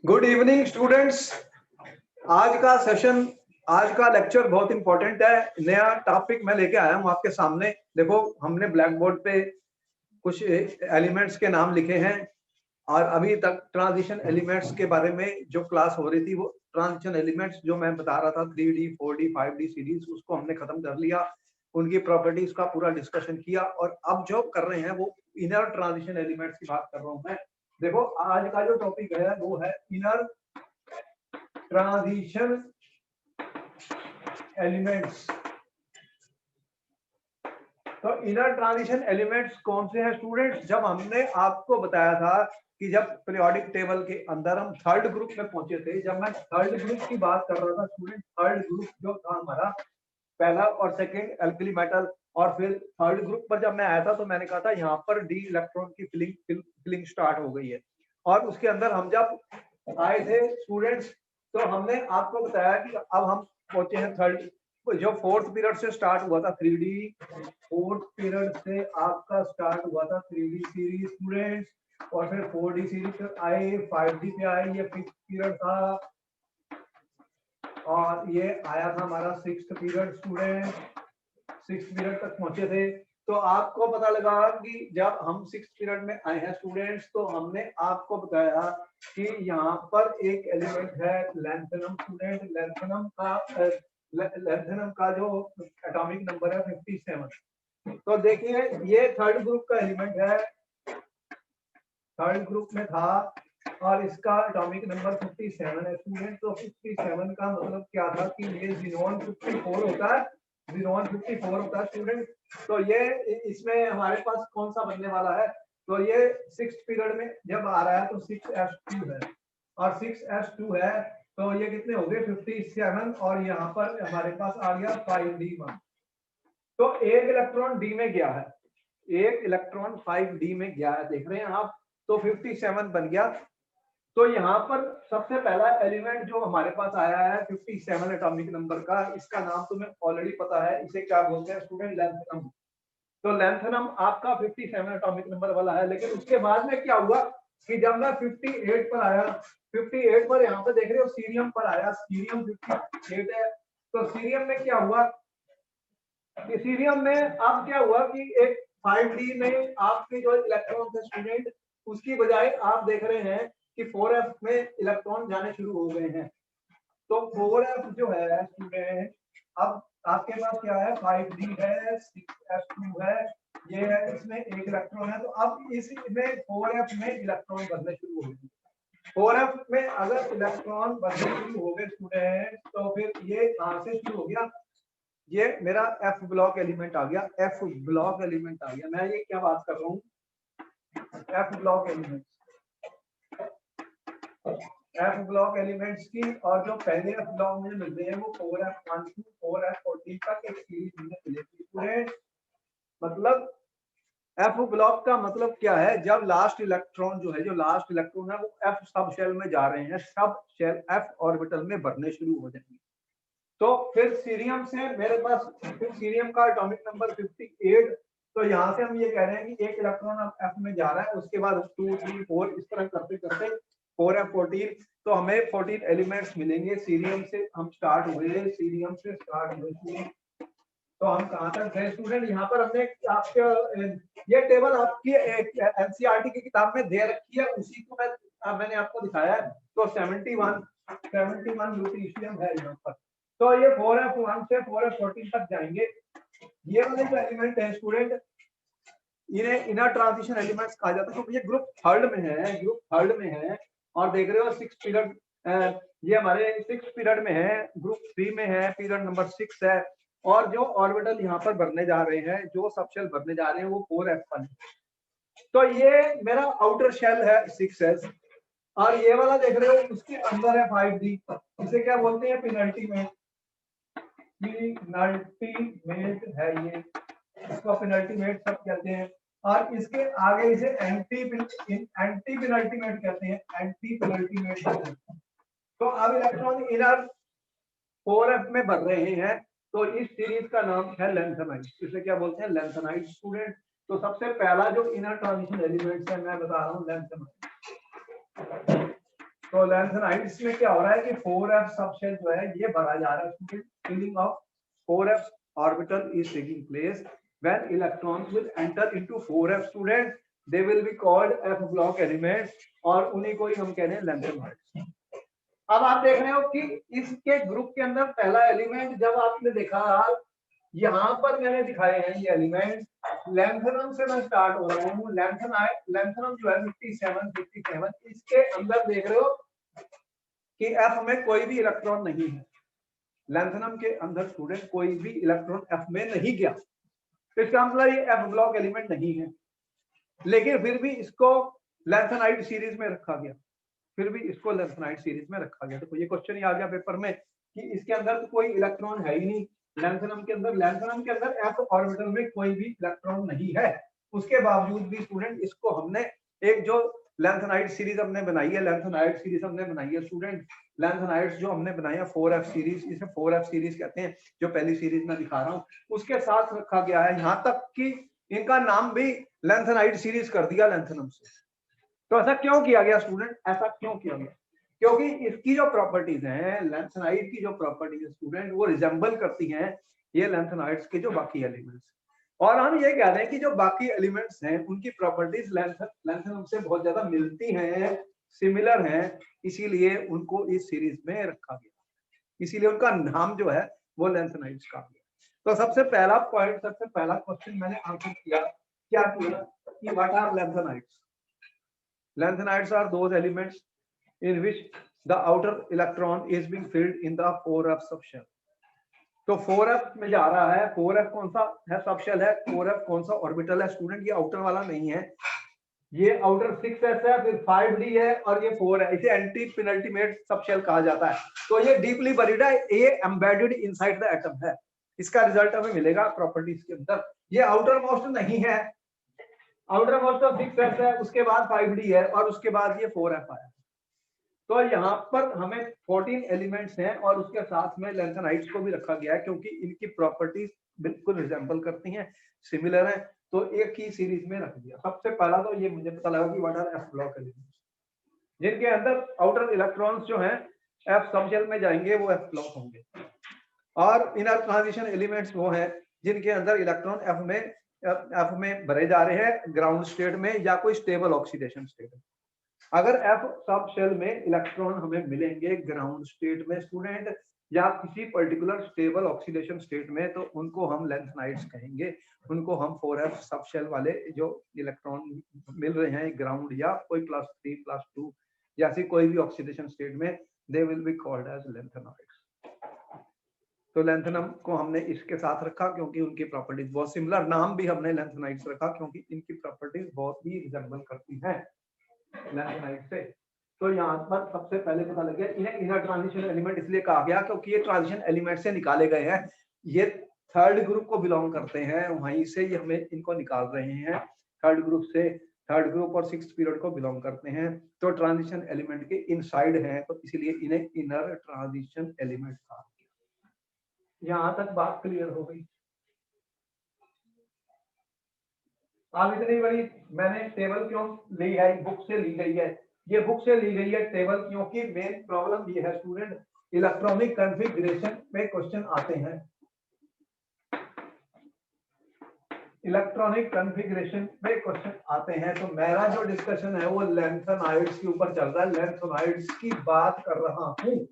Good evening students. आज का session, आज का लेक्चर बहुत इंपॉर्टेंट है। नया टॉपिक मैं लेके आया हूँ आपके सामने। देखो, हमने ब्लैक बोर्ड पे कुछ एलिमेंट्स के नाम लिखे हैं और अभी तक ट्रांजिशन एलिमेंट्स के बारे में जो क्लास हो रही थी, वो ट्रांजिशन एलिमेंट्स जो मैं बता रहा था 3D 4D 5D सीरीज, उसको हमने खत्म कर लिया। उनकी प्रॉपर्टीज का पूरा डिस्कशन किया और अब जो कर रहे हैं वो इनर ट्रांजिशन एलिमेंट्स की बात कर रहा हूँ मैं। देखो, आज का जो टॉपिक है वो है इनर ट्रांजिशन एलिमेंट्स। तो इनर ट्रांजिशन एलिमेंट्स कौन से हैं स्टूडेंट्स? जब हमने आपको बताया था कि जब पीरियोडिक टेबल के अंदर हम थर्ड ग्रुप में पहुंचे थे, जब मैं थर्ड ग्रुप की बात कर रहा था स्टूडेंट, थर्ड ग्रुप जो था हमारा, पहला और सेकंड एल्कली मेटल, और फिर थर्ड ग्रुप पर जब मैं आया था तो मैंने कहा था यहाँ पर डी इलेक्ट्रॉन की फिलिंग स्टार्ट हो गई है। और उसके अंदर हम जब आए थे स्टूडेंट्स, तो हमने आपको बताया कि अब हम पहुंचे हैं थर्ड, जो फोर्थ पीरियड से स्टार्ट हुआ था 3D, फोर्थ पीरियड से आपका स्टार्ट हुआ था 3D सीरीज स्टूडेंट्स, और फिर 4D सीरीज पे आए, 5D पे आए, ये फिफ्थ पीरियड था, और ये आया था हमारा sixth period student, sixth period तक पहुंचे थे। तो आपको पता लगा कि जब हम सिक्स्थ पीरियड में आए हैं स्टूडेंट्स, तो हमने आपको बताया कि यहाँ पर एक एलिमेंट है लैंथेनम स्टूडेंट। लैंथेनम का जो एटॉमिक नंबर है 57। तो देखिए, ये थर्ड ग्रुप का एलिमेंट है, थर्ड ग्रुप में था और इसका एटॉमिक नंबर 57 है स्टूडेंट। तो 57 का मतलब क्या था कि ये ज़ीनोन 54 होता है, ज़ीनोन 54 होता है स्टूडेंट। तो ये इसमें हमारे पास कौन सा बनने वाला है? तो ये सिक्स्थ पीरियड में जब आ रहा है तो 6s2 है, और 6s2 है तो ये कितने हो गए 57, और यहाँ पर हमारे पास आ गया 5d1। तो एक इलेक्ट्रॉन डी में गया है, एक इलेक्ट्रॉन 5d में गया है, देख रहे हैं आप। तो 57 बन गया। तो यहाँ पर सबसे पहला एलिमेंट जो हमारे पास आया है 57 एटॉमिक नंबर का, इसका नाम तुम्हें ऑलरेडी पता है, इसे क्या बोलते हैं स्टूडेंट? लैंथेनम। तो लैंथेनम आपका 57 एटॉमिक नंबर वाला है। लेकिन उसके बाद में क्या हुआ कि जब मैं 58 पर आया, 58 पर यहाँ पे देख रहे हो सीरियम पर आया, सीरियम 58 है। तो सीरियम में क्या हुआ कि सीरियम में अब क्या हुआ कि एक 5D में आपके जो इलेक्ट्रॉन थे स्टूडेंट, उसकी बजाय आप देख रहे हैं कि 4f में इलेक्ट्रॉन जाने शुरू हो गए हैं। तो 4f जो है स्टूडेंट, अब आपके पास क्या है, 5D है, 6s2 है, ये है, इसमें एक इलेक्ट्रॉन है। तो अब इसमें 4f में इलेक्ट्रॉन बनने शुरू हो गए। 4f में अगर इलेक्ट्रॉन बनने शुरू हो गए स्टूडेंट, तो फिर ये कहां से शुरू हो गया? ये मेरा एफ ब्लॉक एलिमेंट आ गया, एफ ब्लॉक एलिमेंट आ गया। मैं ये क्या बात कर रहा हूँ, F block element, F block elements की। और जो पहले एफ ब्लॉक मुझे मिलते हैं वो 4f1 to 4f14 तक एक सीरीज मुझे मिलेगी स्टूडेंट। मतलब एफ ब्लॉक का मतलब क्या है? जब लास्ट इलेक्ट्रॉन जो है, जो लास्ट इलेक्ट्रॉन है, वो एफ सब शेल में जा रहे हैं, सब शेल एफ ऑर्बिटल में भरने शुरू हो जाएंगे। तो फिर सीरियम से मेरे पास, फिर सीरियम का एटॉमिक नंबर 58। तो यहाँ से हम ये कह रहे हैं कि एक इलेक्ट्रॉन अब एफ में जा रहा है, उसके बाद 2 3 4 इस तरह करते करते 4f14। तो हमें 14 एलिमेंट्स मिलेंगे। सीरियम से हम स्टार्ट हुए, सीरियम से स्टार्ट हुए। तो हम कहाँ तक गए स्टूडेंट? यहाँ पर हमने आपके ये टेबल आपकी एनसीईआरटी की किताब में दे रखी है, उसी को मैंने आपको दिखाया है। तो 71 ल्यूटीशियम है यहाँ पर। तो ये 4f1 से 4f14 तक जाएंगे। ये वाले जो एलिमेंट है स्टूडेंट, इन्हें इनर ट्रांजिशन एलिमेंट्स कहा जाता है, क्योंकि ये ग्रुप थर्ड में है, ग्रुप थर्ड में है। और देख रहे हो सिक्स पीरियड, ये हमारे सिक्स पीरियड में है, ग्रुप 3 में है, पीरियड नंबर 6 है। और जो ऑर्बिटल यहाँ पर भरने जा रहे हैं, जो सबशेल भरने जा रहे हैं, वो 4f1 है। तो ये मेरा आउटर शेल है 6s, और ये वाला देख रहे हो उसके अंदर है 5D। इसे क्या बोलते हैं? पेनल्टीमेट, पेनल्टीमेट है ये, इसको पेनल्टीमेट सब कहते हैं। और इसके आगे इसे एंटी पेनल्टीमेट कहते हैं, एंटी पेनल्टीमेट कहते हैं। तो अब इलेक्ट्रॉन इनर 4f में भर रहे हैं, तो इस सीरीज का नाम है लैंथेनाइड। इसे क्या बोलते हैं? Lanthanide student. तो सबसे पहला जो इनर ट्रांजिशन एलिमेंट्स है, मैं बता रहा हूँ लैंथेनाइड। तो लैंथेनाइड्स में क्या हो रहा है कि 4f सबशेल जो है ये भरा जा रहा है, filling of 4f orbital is taking place when electrons will enter into 4f student, they will be called f block elements, और उन्हीं को ही हम कह रहे हैं लैंथेनाइड्स। अब आप देख रहे हो कि इसके ग्रुप के अंदर पहला एलिमेंट जब आपने देखा, यहाँ पर मैंने दिखाए हैं ये एलिमेंट, लैंथेनम से मैं स्टार्ट हो रहा हूँ, लैंथेनम जो है 57, इसके अंदर देख रहे हो कि F में कोई भी इलेक्ट्रॉन नहीं है, लैंथेनम के अंदर स्टूडेंट कोई भी इलेक्ट्रॉन F में नहीं गया, तो इसका मतलब ये F ब्लॉक एलिमेंट नहीं है, लेकिन फिर भी इसको लैंथेनाइड सीरीज में रखा गया, फिर भी इसको लैंथेनाइड सीरीज में रखा गया। तो ये क्वेश्चन ही आ गया पेपर में कि इसके अंदर तो कोई इलेक्ट्रॉन है ही नहीं, लैंथेनम के अंदर f ऑर्बिटल में कोई भी इलेक्ट्रॉन नहीं है, उसके बावजूद भी स्टूडेंट इसको हमने एक जो लैंथेनाइड सीरीज हमने बनाई है, लैंथेनाइड सीरीज हमने बनाई है स्टूडेंट, लैंथेनाइड्स जो हमने बनाई है 4f सीरीज, इसे 4f सीरीज कहते हैं, जो पहली सीरीज में दिखा रहा हूँ उसके साथ रखा गया है, यहाँ तक कि इनका नाम भी लैंथेनाइड सीरीज कर दिया लैंथेनम से। तो ऐसा क्यों किया गया स्टूडेंट, ऐसा क्यों किया गया? क्योंकि इसकी जो प्रॉपर्टीज हैं, लैंथेनाइड की जो प्रॉपर्टीज है स्टूडेंट, वो रिजेंबल करती हैं ये लैंथेनाइड्स के जो बाकी एलिमेंट्स, और हम ये कह रहे हैं कि जो बाकी एलिमेंट्स हैं उनकी प्रॉपर्टीज लैंथेनम से बहुत ज्यादा मिलती हैं, सिमिलर हैं, इसीलिए उनको इस सीरीज में रखा गया, इसीलिए उनका नाम जो है वो लैंथेनाइड्स का गया। तो सबसे पहला पॉइंट, सबसे पहला क्वेश्चन मैंने आंसर किया, क्या किया कि what are lanthanides? Lanthanides are those elements in which the outer electron is being filled in the 4f subshell. तो 4f में जा रहा है, 4f कौन सा है सबशेल है, 4f कौन सा ऑर्बिटल है स्टूडेंट, ये आउटर वाला नहीं है, ये आउटर 6s है, फिर 5d है और ये 4 है, इसे एंटी पेनल्टीमेट सबशेल कहा जाता है। तो ये डीपली बरीड है, ये एम्बेडेड इनसाइड द एटम है, इसका रिजल्ट हमें मिलेगा प्रॉपर्टीज के अंदर। ये आउटर मोस्ट नहीं है, आउटर मोस्ट ऑफ 6s है, उसके बाद 5d है और उसके बाद ये 4f आया। तो यहाँ पर हमें 14 एलिमेंट्स हैं और उसके साथ में लैंथेनाइड्स को भी रखा गया है, क्योंकि इनकी प्रॉपर्टीज बिल्कुल रिजेंबल करती हैं, सिमिलर हैं, तो एक ही सीरीज में रख दिया। सबसे पहला तो ये मुझे पता लगा कि what are f block elements, जिनके अंदर आउटर इलेक्ट्रॉन्स जो हैं f सबशेल में जाएंगे वो f ब्लॉक होंगे, और इनर ट्रांजिशन एलिमेंट्स वो हैं जिनके अंदर इलेक्ट्रॉन f में भरे जा रहे हैं ग्राउंड स्टेट में या कोई स्टेबल ऑक्सीडेशन स्टेट में। अगर f सब शेल में इलेक्ट्रॉन हमें मिलेंगे ग्राउंड स्टेट में स्टूडेंट या किसी पर्टिकुलर स्टेबल ऑक्सीडेशन स्टेट में, तो उनको हम लैंथेनाइड्स कहेंगे, उनको हम 4f सब शेल वाले जो इलेक्ट्रॉन मिल रहे हैं ग्राउंड या कोई +3 +2 या ऐसी कोई भी ऑक्सीडेशन स्टेट में, they will be called as lanthanides. तो लैंथेनम को हमने इसके साथ रखा क्योंकि उनकी प्रॉपर्टीज बहुत सिमिलर, नाम भी हमने लैंथेनाइड्स रखा क्योंकि इनकी प्रॉपर्टीज बहुत ही रिजेंबल करती हैं लैंथेनाइड से। तो यहाँ पर सबसे पहले पता लग गया इन्हें इनर ट्रांजिशन एलिमेंट इसलिए कहा गया क्योंकि ये ट्रांजिशन एलिमेंट से निकाले गए हैं, ये थर्ड ग्रुप को बिलोंग करते हैं, वहीं से ये हमें इनको निकाल रहे हैं, थर्ड ग्रुप से, थर्ड ग्रुप और 6th पीरियड को बिलोंग करते हैं, तो ट्रांजिशन एलिमेंट के इनसाइड हैं, तो इसलिए इन्हें इनर ट्रांजिशन एलिमेंट कहा गया। यहां तक बात क्लियर हो गई। अब इतनी बड़ी मैंने टेबल क्यों ली है, बुक से ली गई है, ये बुक से ली गई है टेबल क्योंकि मेन प्रॉब्लम ये है स्टूडेंट, इलेक्ट्रॉनिक कॉन्फ़िगरेशन में क्वेश्चन आते हैं, इलेक्ट्रॉनिक कॉन्फ़िगरेशन में क्वेश्चन आते हैं। तो मेरा जो डिस्कशन है वो लैंथेनाइड्स के ऊपर चल रहा है, लैंथेनाइड्स की बात कर रहा हूं।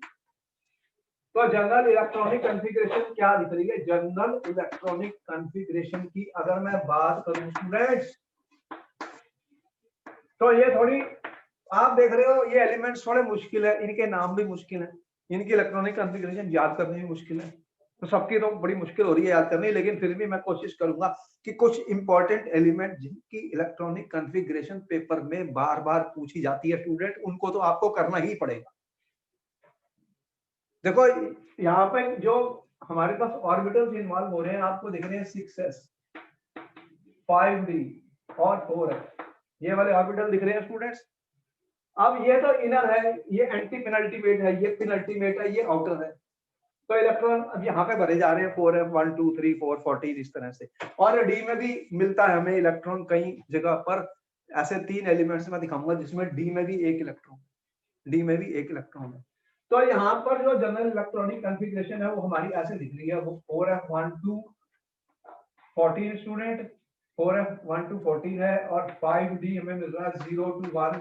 तो जनरल इलेक्ट्रॉनिक कॉन्फ़िगरेशन क्या दिख रही है, जनरल इलेक्ट्रॉनिक कॉन्फ़िगरेशन की अगर मैं बात करूं स्टूडेंट्स, तो ये थोड़ी आप देख रहे हो ये एलिमेंट्स थोड़े मुश्किल है, इनके नाम भी मुश्किल है, इनकी इलेक्ट्रॉनिक कॉन्फ़िगरेशन याद करनी भी मुश्किल है, तो सबकी तो बड़ी मुश्किल हो रही है याद करनी, लेकिन फिर भी मैं कोशिश करूंगा कि कुछ इंपॉर्टेंट एलिमेंट जिनकी इलेक्ट्रॉनिक कॉन्फ़िगरेशन पेपर में बार बार पूछी जाती है स्टूडेंट, उनको तो आपको करना ही पड़ेगा। देखो यहाँ पे जो हमारे पास ऑर्बिटल्स इन्वॉल्व हो रहे हैं आपको दिख रहे हैं 6s 5d और 4s, ये वाले ऑर्बिटल दिख रहे हैं स्टूडेंट्स। अब ये तो इनर है, ये एंटी पेनल्टीमेट है, ये पेनल्टीमेट है, ये आउटर है, तो इलेक्ट्रॉन अब यहाँ पे भरे जा रहे हैं 4f 1 2 3 4 14 इस तरह से, और डी में भी मिलता है हमें इलेक्ट्रॉन कई जगह पर, ऐसे 3 एलिमेंट्स में दिखाऊंगा जिसमें डी में भी एक इलेक्ट्रॉन, डी में भी एक इलेक्ट्रॉन है। तो यहाँ पर जो जनरल इलेक्ट्रॉनिक कॉन्फ़िगरेशन है वो हमारी ऐसे दिख रही है, वो 4f1 to 14 student, 4f1 to 14 है, और 5d हमें मिल रहा है 0 to 1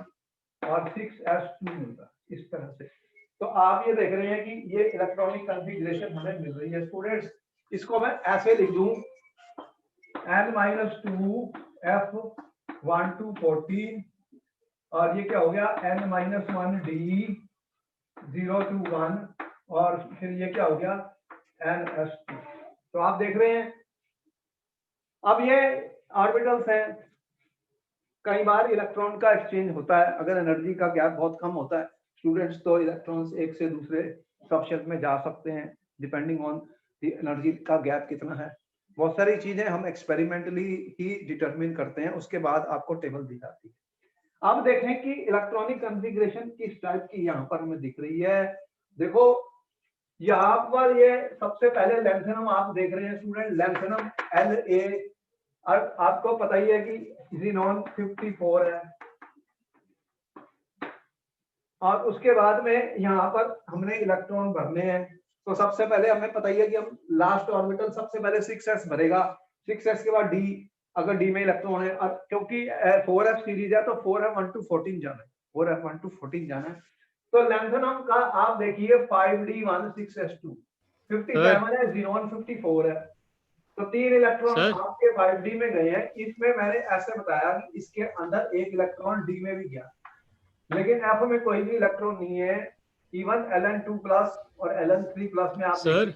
और 6s2 मिल रहा है इस तरह से। तो आप ये देख रहे हैं कि ये इलेक्ट्रॉनिक कॉन्फ़िगरेशन हमें मिल रही है स्टूडेंट्स। इसको मैं ऐसे लिख दूं, n-2 f1 to 14, और ये क्या हो गया n-1 d 0 to 1, और फिर ये क्या हो गया ns2। तो आप देख रहे हैं अब ये ऑर्बिटल्स हैं, कई बार इलेक्ट्रॉन का एक्सचेंज होता है, अगर एनर्जी का गैप बहुत कम होता है स्टूडेंट्स तो इलेक्ट्रॉन्स एक से दूसरे सबशेल में जा सकते हैं डिपेंडिंग ऑन द एनर्जी का गैप कितना है। बहुत सारी चीजें हम एक्सपेरिमेंटली ही डिटरमिन करते हैं, उसके बाद आपको टेबल दी जाती है। अब देखें कि इलेक्ट्रॉनिक कॉन्फ़िगरेशन किस टाइप की यहाँ पर हमें दिख रही है। देखो यहाँ पर ये सबसे पहले लैंथेनम आप देख रहे हैं स्टूडेंट, लैंथेनम La, और आपको पता ही है कि ज़ीनॉन 54 है, और उसके बाद में यहाँ पर हमने इलेक्ट्रॉन भरने हैं। तो सबसे पहले हमें पता ही है कि हम लास्ट ऑर्बिटल सबसे पहले 6s भरेगा, 6s के बाद d, अगर d में इलेक्ट्रॉन है, और क्योंकि 4f सीरीज है तो 4f1 to 14 जाना है, 4f1 to 14 जाना है। तो लैंथेनम का आप देखिए 5d1 6s2 57 है, ज़ीनॉन 54 है, तो 3 इलेक्ट्रॉन आपके 5d में गए हैं। इसमें मैंने ऐसे बताया कि इसके अंदर एक इलेक्ट्रॉन d में भी गया, लेकिन f में कोई भी इलेक्ट्रॉन नहीं है। इवन Ln2 प्लस और Ln3 प्लस में आप सर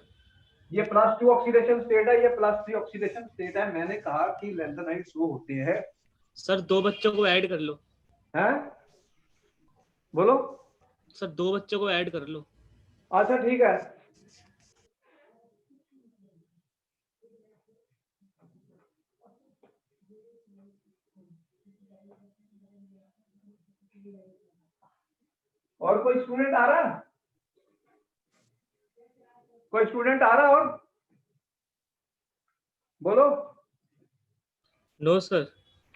ये +2 ऑक्सीडेशन स्टेट है, ये +3 ऑक्सीडेशन स्टेट है। मैंने कहा कि लैंथेनाइड्स वो होते हैं। सर 2 बच्चों को ऐड कर लो। हैं बोलो सर 2 बच्चों को ऐड कर लो। अच्छा ठीक है, और कोई स्टूडेंट आ रहा है? कोई स्टूडेंट आ रहा और बोलो। No sir.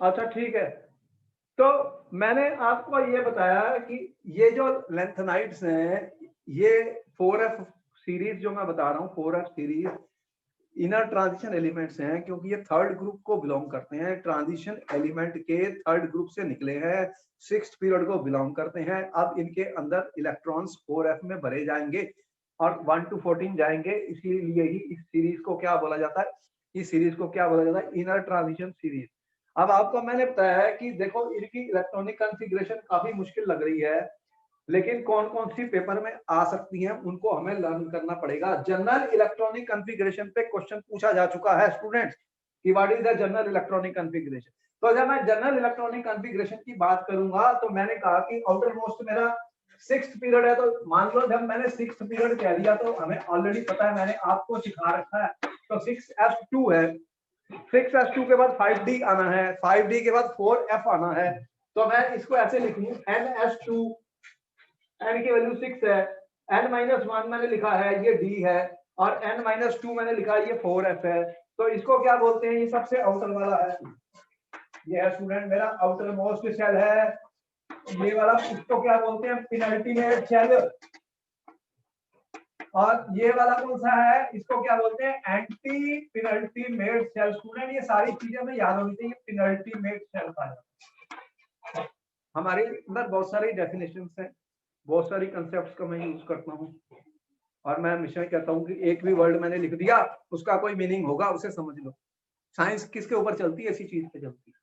अच्छा ठीक है, तो मैंने आपको ये बताया कि ये जो लैंथेनाइड्स हैं, ये 4f सीरीज जो मैं बता रहा हूँ, 4f series inner transition elements हैं, क्योंकि ये थर्ड ग्रुप को बिलोंग करते हैं, ट्रांजिशन एलिमेंट के थर्ड ग्रुप से निकले हैं, 6th पीरियड को बिलोंग करते हैं। अब इनके अंदर इलेक्ट्रॉन्स 4f में भरे जाएंगे और 1 to 14 जाएंगे, इसीलिए ही इस सीरीज को क्या बोला जाता है, इस सीरीज को क्या बोला जाता है, इनर ट्रांजिशन सीरीज। अब आपको मैंने बताया है कि देखो इनकी इलेक्ट्रॉनिक कॉन्फ़िगरेशन काफी मुश्किल लग रही है, लेकिन कौन कौन सी पेपर में आ सकती हैं उनको हमें लर्न करना पड़ेगा। जनरल इलेक्ट्रॉनिक कॉन्फ़िगरेशन पे क्वेश्चन पूछा जा चुका है स्टूडेंट्स कि what is the general electronic configuration. तो जब मैं जनरल इलेक्ट्रॉनिक कॉन्फ़िगरेशन की बात करूंगा तो मैंने कहा कि आउटर मोस्ट मेरा 6th पीरियड है, तो मान लो जब मैंने 6th पीरियड कह दिया तो हमें ऑलरेडी पता है, मैंने आपको सिखा रखा है। तो 6s2 है, 6s2 के बाद 5d आना है, 5d के बाद 4f आना है। तो मैं इसको ऐसे लिखूं ns2, n की वैल्यू 6 है, n-1 मैंने लिखा है ये d है, और n-2 मैंने लिखा है ये 4f है। तो इसको क्या बोलते हैं, ये सबसे आउटर वाला है, ये है स्टूडेंट मेरा आउटर मोस्ट शेल है। ये वाला इसको क्या बोलते हैं, पेनल्टीमेट शेल, और ये वाला कौन सा है, इसको क्या बोलते हैं, एंटी पेनल्टीमेट शेल। स्टूडेंट ये सारी चीजें हमें याद होनी चाहिए, पेनल्टीमेट शेल का हमारे अंदर बहुत सारी डेफिनेशंस हैं, बहुत सारी कंसेप्ट्स का मैं यूज करता हूँ, और मैं हमेशा कहता हूँ कि एक भी वर्ड मैंने लिख दिया उसका कोई मीनिंग होगा, उसे समझ लो। साइंस किसके ऊपर चलती है, ऐसी चीज पे चलती है।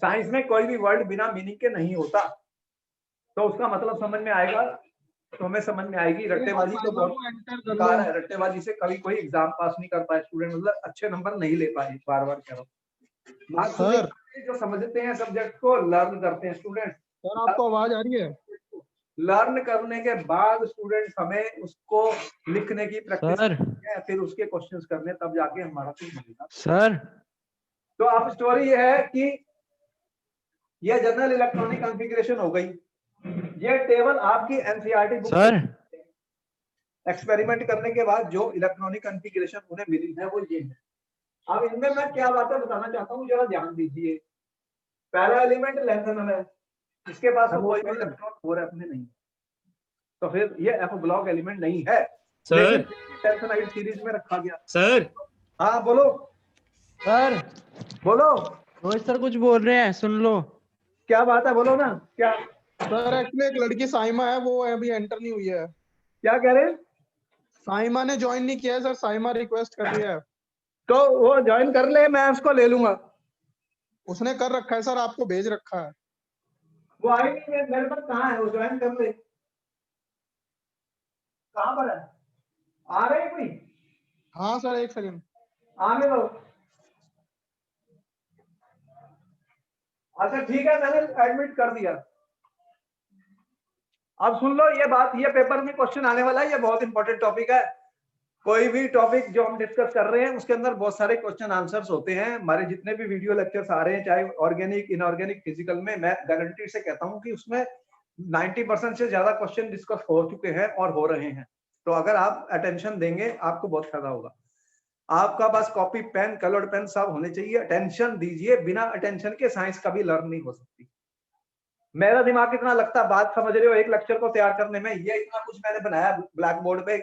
साइंस में कोई भी वर्ड बिना मीनिंग के नहीं होता, तो उसका मतलब समझ में आएगा तो हमें समझ में आएगी। रट्टेबाजी तो बहुत बेकार है, रट्टेबाजी से कभी कोई एग्जाम पास नहीं कर पाए स्टूडेंट, मतलब अच्छे नंबर नहीं ले पाए, बार बार कह रहा हूँ। सर जो समझते हैं सब्जेक्ट को लर्न करते हैं स्टूडेंट। सर आपको आवाज आ रही है? लर्न करने के बाद स्टूडेंट हमें उसको लिखने की प्रैक्टिस है, फिर उसके क्वेश्चंस करने, तब जाके हमारा कुछ बनेगा सर। तो अब स्टोरी ये है कि ये जनरल इलेक्ट्रॉनिक कॉन्फ़िगरेशन हो गई। ये टेबल आपकी एनसीईआरटी बुक सर एक्सपेरिमेंट करने के बाद जो इलेक्ट्रॉनिक कॉन्फ़िगरेशन उन्हें मिली है वो ये है। अब इनमें मैं क्या बातें बताना चाहता हूँ, जरा ध्यान दीजिए। पहला एलिमेंट लैंथेनम है, इसके पास कोई भी इलेक्ट्रॉन 4f में नहीं है। तो फिर ये एफ ब्लॉक एलिमेंट नहीं है, सर लेकिन लैंथेनाइड सीरीज में रखा गया। सर हाँ बोलो सर बोलो, रोहित सर कुछ बोल रहे हैं, सुन लो। क्या बात है, बोलो ना। क्या सर एक्चुअली एक लड़की साइमा है, वो अभी एंटर नहीं हुई है। क्या कह रहे हैं? साइमा ने ज्वाइन नहीं किया है सर, साइमा रिक्वेस्ट कर रही है। तो वो ज्वाइन कर ले, मैं उसको ले लूंगा। उसने कर रखा है सर, आपको भेज रखा है। वो आई नहीं मेरे पास, कहाँ है वो? ज्वाइन कर ले। कहाँ पर है? आ रहे हैं कोई? हाँ सर, एक सेकंड। आने दो। अच्छा ठीक है, मैंने एडमिट कर दिया। अब सुन लो ये बात, ये पेपर में क्वेश्चन आने वाला है, ये बहुत इंपॉर्टेंट टॉपिक है। कोई भी टॉपिक जो हम डिस्कस कर रहे हैं उसके अंदर बहुत सारे क्वेश्चन आंसर्स होते हैं। हमारे जितने भी वीडियो लेक्चर्स आ रहे हैं, चाहे ऑर्गेनिक, इनऑर्गेनिक, फिजिकल में, मैं गारंटी से कहता हूं कि उसमें 90% से ज्यादा क्वेश्चन डिस्कस हो चुके हैं और हो रहे हैं। तो अगर आप अटेंशन देंगे आपको बहुत फायदा होगा। आपका पास कॉपी पेन, कलर्ड पेन सब होने चाहिए। अटेंशन दीजिए, बिना अटेंशन के साइंस कभी लर्न नहीं हो सकती। मेरा दिमाग कितना लगता है, बात समझ रहे हो, एक लेक्चर को तैयार करने में। ये इतना कुछ मैंने बनाया ब्लैक बोर्ड पे,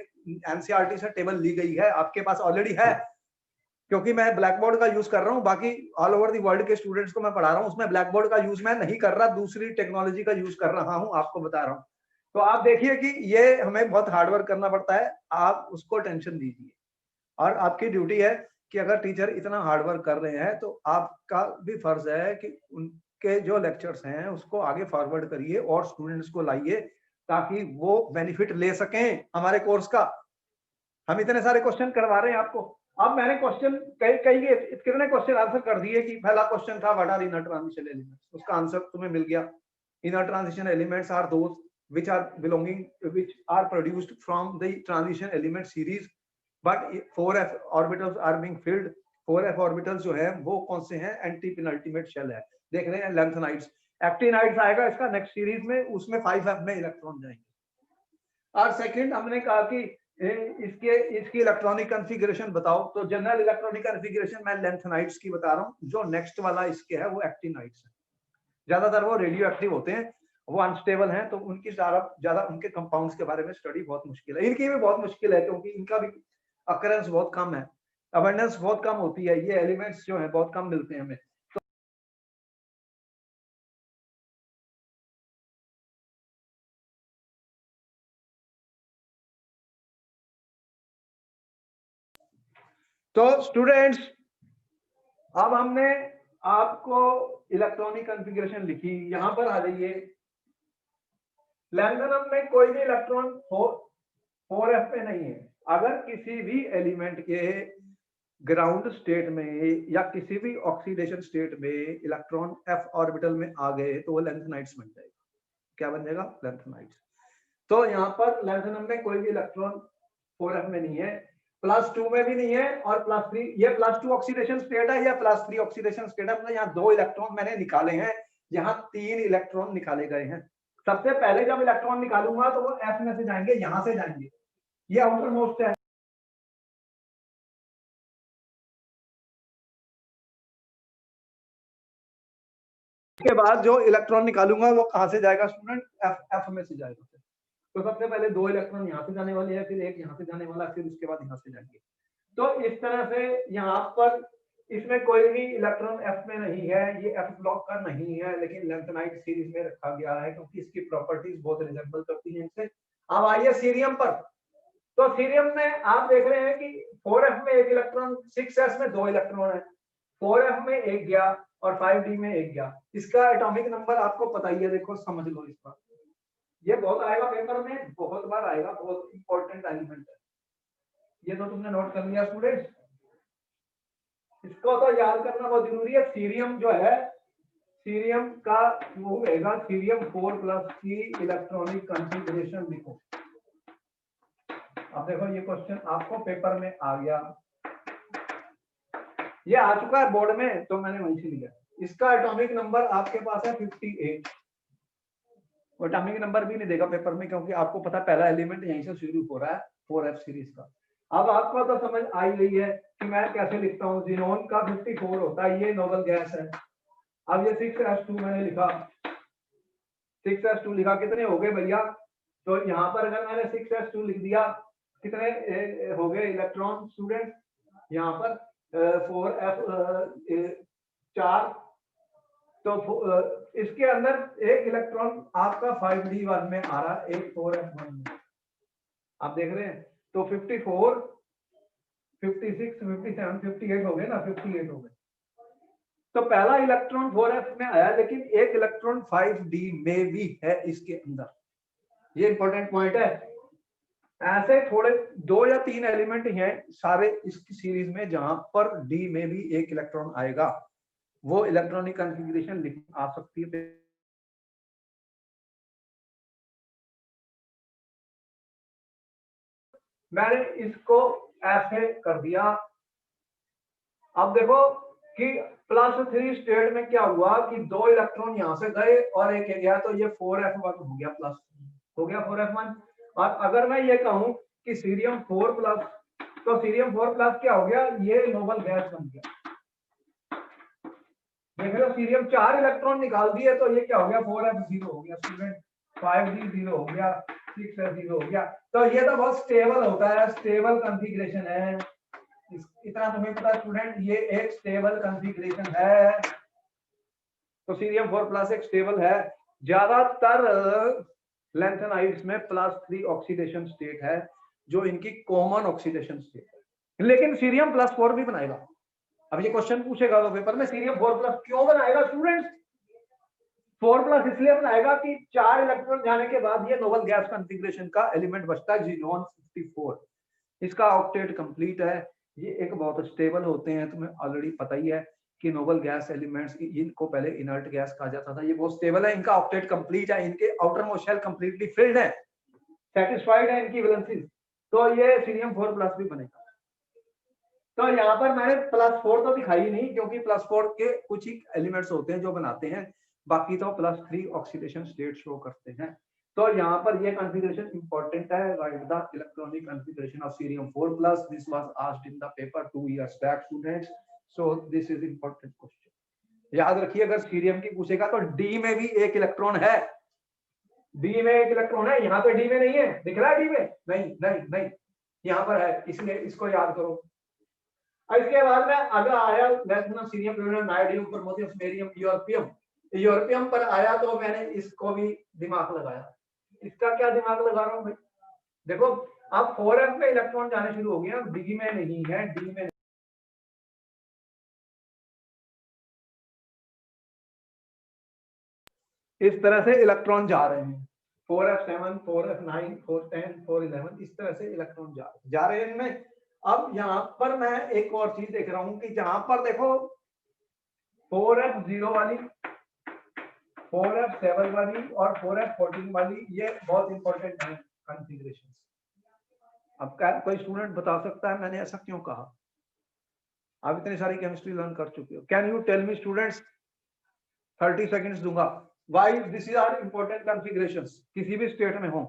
एनसीईआरटी से टेबल ली गई है, आपके पास ऑलरेडी है, क्योंकि मैं ब्लैक बोर्ड का यूज कर रहा हूँ। बाकी ऑल ओवर दी वर्ल्ड के स्टूडेंट्स को मैं पढ़ा रहा हूँ, उसमें ब्लैक बोर्ड का यूज मैं नहीं कर रहा, दूसरी टेक्नोलॉजी का यूज कर रहा हूँ, आपको बता रहा हूँ। तो आप देखिए कि ये हमें बहुत हार्डवर्क करना पड़ता है, आप उसको टेंशन दीजिए। और आपकी ड्यूटी है कि अगर टीचर इतना हार्डवर्क कर रहे हैं तो आपका भी फर्ज है कि उनके जो लेक्चर्स हैं उसको आगे फॉरवर्ड करिए और स्टूडेंट्स को लाइए, ताकि वो बेनिफिट ले सकें हमारे कोर्स का। हम इतने सारे क्वेश्चन करवा रहे हैं आपको। अब मैंने क्वेश्चन कितने क्वेश्चन आंसर कर दिए कि पहला क्वेश्चन था what are inner transition elements, उसका आंसर तुम्हें मिल गया। Inner transition elements are those which are produced from the transition element series, but 4f orbitals are being filled। 4f orbitals जो है वो कौन से हैं? एंटी पेनल्टीमेट शेल है, देख रहे हैं, लैंथेनाइड्स। एक्टिनाइड्स आएगा इसका नेक्स्ट सीरीज में, उसमें 5f में इलेक्ट्रॉन जाएंगे। और सेकंड हमने कहा कि इसकी इलेक्ट्रॉनिक कॉन्फ़िगरेशन बताओ, तो जनरल इलेक्ट्रॉनिक कॉन्फ़िगरेशन मैं लैंथेनाइड्स की बता रहा हूँ। जो नेक्स्ट वाला इसके है वो एक्टिनाइड्स है। ज्यादातर वो रेडियो एक्टिव होते हैं, वो अनस्टेबल हैं, तो उनकी ज्यादा उनके कंपाउंड्स के बारे में स्टडी बहुत मुश्किल है। इनकी भी बहुत मुश्किल है, क्योंकि इनका भी अकरेंस बहुत कम है, अबंडेंस बहुत कम होती है, ये एलिमेंट्स जो है बहुत कम मिलते हैं हमें। तो स्टूडेंट्स, अब हमने आपको इलेक्ट्रॉनिक कॉन्फ़िगरेशन लिखी, यहां पर आ जाइए। लैंथेनम में कोई भी इलेक्ट्रॉन 4f पे नहीं है। अगर किसी भी एलिमेंट के ग्राउंड स्टेट में या किसी भी ऑक्सीडेशन स्टेट में इलेक्ट्रॉन f ऑर्बिटल में आ गए तो वो लैंथेनाइड्स बन जाएगा। क्या बन जाएगा? लैंथेनाइड्स। तो यहाँ पर लैंथेनम में कोई भी इलेक्ट्रॉन 4f में नहीं है, +2 में भी नहीं है, और +3, ये +2 ऑक्सीडेशन स्टेट है या +3 ऑक्सीडेशन स्टेट है। मतलब यहाँ 2 इलेक्ट्रॉन मैंने निकाले हैं, यहाँ 3 इलेक्ट्रॉन निकाले गए हैं। सबसे पहले जब इलेक्ट्रॉन निकालूंगा तो वो f में से जाएंगे, यहां से जाएंगे, ये आउटर मोस्ट है। के बाद जो इलेक्ट्रॉन निकालूंगा वो कहां से जाएगा स्टूडेंट? f में से जाएगा। तो सबसे पहले 2 इलेक्ट्रॉन यहाँ से जाने वाले हैं, फिर एक यहाँ से जाने वाला, फिर उसके बाद यहाँ से जाएंगे। तो इस तरह से यहाँ पर इसमें कोई भी इलेक्ट्रॉन f में नहीं है, ये f ब्लॉक का नहीं है, लेकिन लैंथेनाइड सीरीज में रखा गया है क्योंकि इसकी प्रॉपर्टीज बहुत रिजेंबल करती हैं इनसे। अब आइए सीरियम पर। तो सीरियम में आप देख रहे हैं कि 4f में एक इलेक्ट्रॉन, 6s में 2 इलेक्ट्रॉन है, 4f में एक गया और 5d में एक गया। इसका एटॉमिक नंबर आपको पता ही है, देखो समझ लो इस बात। ये बहुत आएगा पेपर में, बहुत बार आएगा, बहुत इंपॉर्टेंट एलिमेंट है। ये तो तुमने नोट कर लिया स्टूडेंट्स, इसको तो याद करना बहुत जरूरी है। सीरियम जो है, सीरियम का वो रहेगा सीरियम 4 की इलेक्ट्रॉनिक कॉन्फ़िगरेशन लिखो। अब देखो ये क्वेश्चन आपको पेपर में आ गया, ये आ चुका है बोर्ड में, तो मैंने वहीं से लिया। इसका एटॉमिक नंबर आपके पास है 58। एटॉमिक नंबर भी नहीं देगा पेपर में, क्योंकि आपको पता पहला एलिमेंट यहीं से शुरू हो रहा है 4f सीरीज का। अब आपको तो समझ आई गई है कि मैं कैसे लिखता हूँ। ज़ीनोन का 54 होता है, ये नोबल गैस है। अब ये 6s2 मैंने लिखा, 6s2 लिखा, कितने हो गए भैया? तो यहाँ पर अगर मैंने 6s2 लिख दिया, कितने हो गए इलेक्ट्रॉन स्टूडेंट? यहाँ पर 4 तो इसके अंदर एक इलेक्ट्रॉन आपका 5d1 में आ रहा है, एक 4s1 में, आप देख रहे हैं। तो 54, 56, 57, 58 हो गए ना, 58 हो गए। तो पहला इलेक्ट्रॉन 4s में आया, लेकिन एक इलेक्ट्रॉन 5d में भी है इसके अंदर, ये इंपॉर्टेंट पॉइंट है। ऐसे थोड़े 2 या 3 एलिमेंट हैं सारे इसकी सीरीज में जहां पर d में भी एक इलेक्ट्रॉन आएगा, वो इलेक्ट्रॉनिक कॉन्फ़िगरेशन लिख आ सकती है। मैंने इसको ऐसे कर दिया। अब देखो कि +3 स्टेट में क्या हुआ कि 2 इलेक्ट्रॉन यहां से गए और एक गया, तो ये 4f1 हो गया, प्लस हो गया 4f1। और अगर मैं ये कहूं कि सीरियम 4+, तो सीरियम 4+ क्या हो गया, ये नोबल गैस बन गया। देख लो, सीरियम 4 इलेक्ट्रॉन निकाल दिए, तो ये क्या हो गया, 4f0 हो गया स्टूडेंट, 5d0 हो गया, 6f0 हो गया। तो ये तो बहुत स्टेबल होता है, स्टेबल कॉन्फ़िगरेशन है, इतना तुम्हें पता स्टूडेंट, ये एक स्टेबल कॉन्फ़िगरेशन है। तो सीरियम 4+ एक स्टेबल है। ज्यादातर लैंथेनाइड्स में +3 ऑक्सीडेशन स्टेट है, जो इनकी कॉमन ऑक्सीडेशन स्टेट है, लेकिन सीरियम +4 भी बनाएगा। अब ये क्वेश्चन पूछेगा तो पेपर में, सीरियम 4+ क्यों बनाएगा स्टूडेंट्स? 4+ इसलिए बनाएगा कि 4 इलेक्ट्रॉन जाने के बाद ये नोबल गैस कॉन्फ़िगरेशन का एलिमेंट बचता है, ज़ीनॉन 54। इसका ऑक्टेट कंप्लीट है। ये एक बहुत स्टेबल होते हैं, तुम्हें ऑलरेडी पता ही है कि नोबल गैस एलिमेंट्स, इनको पहले इनर्ट गैस कहा जाता था, ये बहुत स्टेबल है, इनका ऑक्टेट कंप्लीट है, इनके outermost shell completely filled है, सेटिस्फाइड है इनकी वैलेंसीज, तो ये सीरियम 4+ भी बनेगा। तो यहाँ पर मैंने +4 तो दिखाई नहीं, क्योंकि +4 के कुछ ही एलिमेंट्स होते हैं जो बनाते हैं, बाकी तो +3 ऑक्सीडेशन स्टेट शो करते हैं। तो यहाँ पर ये कॉन्फ़िगरेशन इंपॉर्टेंट है, write the electronic configuration of cerium 4+, this was asked in the paper 2 years back students, so this is important question. याद रखिए, अगर सीरियम की पूछेगा तो डी में भी एक इलेक्ट्रॉन है, डी में एक इलेक्ट्रॉन है, यहाँ पे डी में नहीं है, दिख रहा है डी में? नहीं नहीं नहीं, यहाँ पर है, इसलिए इसको याद करो। इसके बाद में अगर आया lanthanum, cerium, plutonium, nitrogen, promethium, samarium, europium, europium पर आया तो मैंने इसको भी दिमाग लगाया। इसका क्या दिमाग लगा रहा हूं भाई? देखो, अब 4f में इलेक्ट्रॉन जाने शुरू हो गए, डी में नहीं है, डी में इस तरह से इलेक्ट्रॉन जा रहे हैं, 4f7, 4f9, 410, 411, इस तरह से इलेक्ट्रॉन जा रहे हैं इनमें। अब यहाँ पर मैं एक और चीज देख रहा हूं कि जहां पर देखो 4f0 वाली, 4f7 वाली और 4f14 वाली, ये बहुत इंपॉर्टेंट है कॉन्फ़िगरेशन। अब क्या कोई स्टूडेंट बता सकता है मैंने ऐसा क्यों कहा? आप इतनी सारी केमिस्ट्री लर्न कर चुके हो, can you tell me students? 30 seconds दूंगा। Why this is are important configurations, किसी भी स्टेट में हो,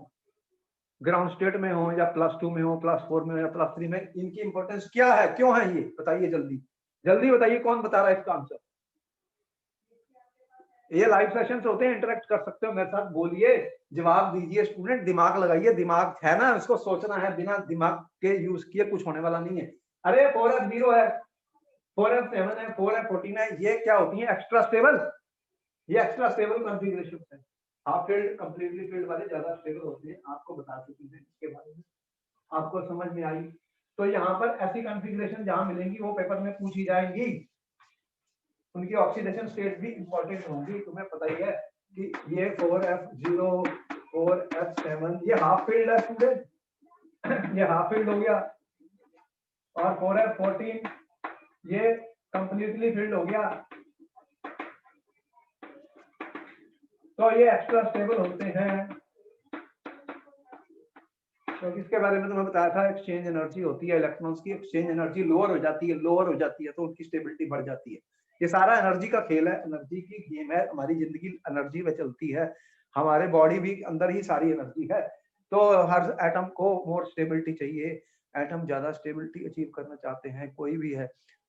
ग्राउंड स्टेट में हो या +2 में हो, +4 में हो या +3 में, इनकी इंपॉर्टेंस क्या है, क्यों है, ये बताइए जल्दी जल्दी बताइए, कौन बता रहा है इसका आंसर? ये लाइव सेशंस होते हैं, इंटरेक्ट कर सकते हो मेरे साथ, बोलिए, जवाब दीजिए स्टूडेंट, दिमाग लगाइए, दिमाग है ना, इसको सोचना है, बिना दिमाग के यूज किए कुछ होने वाला नहीं है। अरे 4f0 है, 4f7 है, 4f14 है, ये क्या होती है, एक्स्ट्रा स्टेबल, ये एक्स्ट्रा स्टेबल कॉन्फ़िगरेशन है। हाफ फील्ड, कंप्लीटली फील्ड वाले ज्यादा स्टेबल होते हैं, आपको बता चुकी है इसके बारे में, आपको समझ में आई। तो यहाँ पर ऐसी कॉन्फ़िगरेशन जहां मिलेंगी वो पेपर में पूछी जाएंगी, उनकी ऑक्सीडेशन स्टेट भी इंपॉर्टेंट होंगी, तुम्हें पता ही है कि ये 4f0, 4f7 ये हाफ फील्ड है स्टूडेंट, ये हाफ फील्ड हो गया, और 4f14 ये कंप्लीटली फील्ड हो गया। तो ये एक्स्ट्रा स्टेबल होते हैं। तो इसके बारे में तो मैं बताया था, एक्सचेंज एनर्जी होती है, इलेक्ट्रॉन्स की एक्सचेंज एनर्जी लोअर हो जाती है, लोअर हो जाती है, तो उनकी स्टेबिलिटी बढ़ जाती है। ये सारा एनर्जी का खेल है, एनर्जी की गेम है, हमारी जिंदगी एनर्जी में चलती है, हमारे बॉडी भी अंदर ही सारी एनर्जी है। तो हर एटम को मोर स्टेबिलिटी चाहिए, एटम ज्यादा स्टेबिलिटी अचीव करना चाहते हैं, कोई भी है,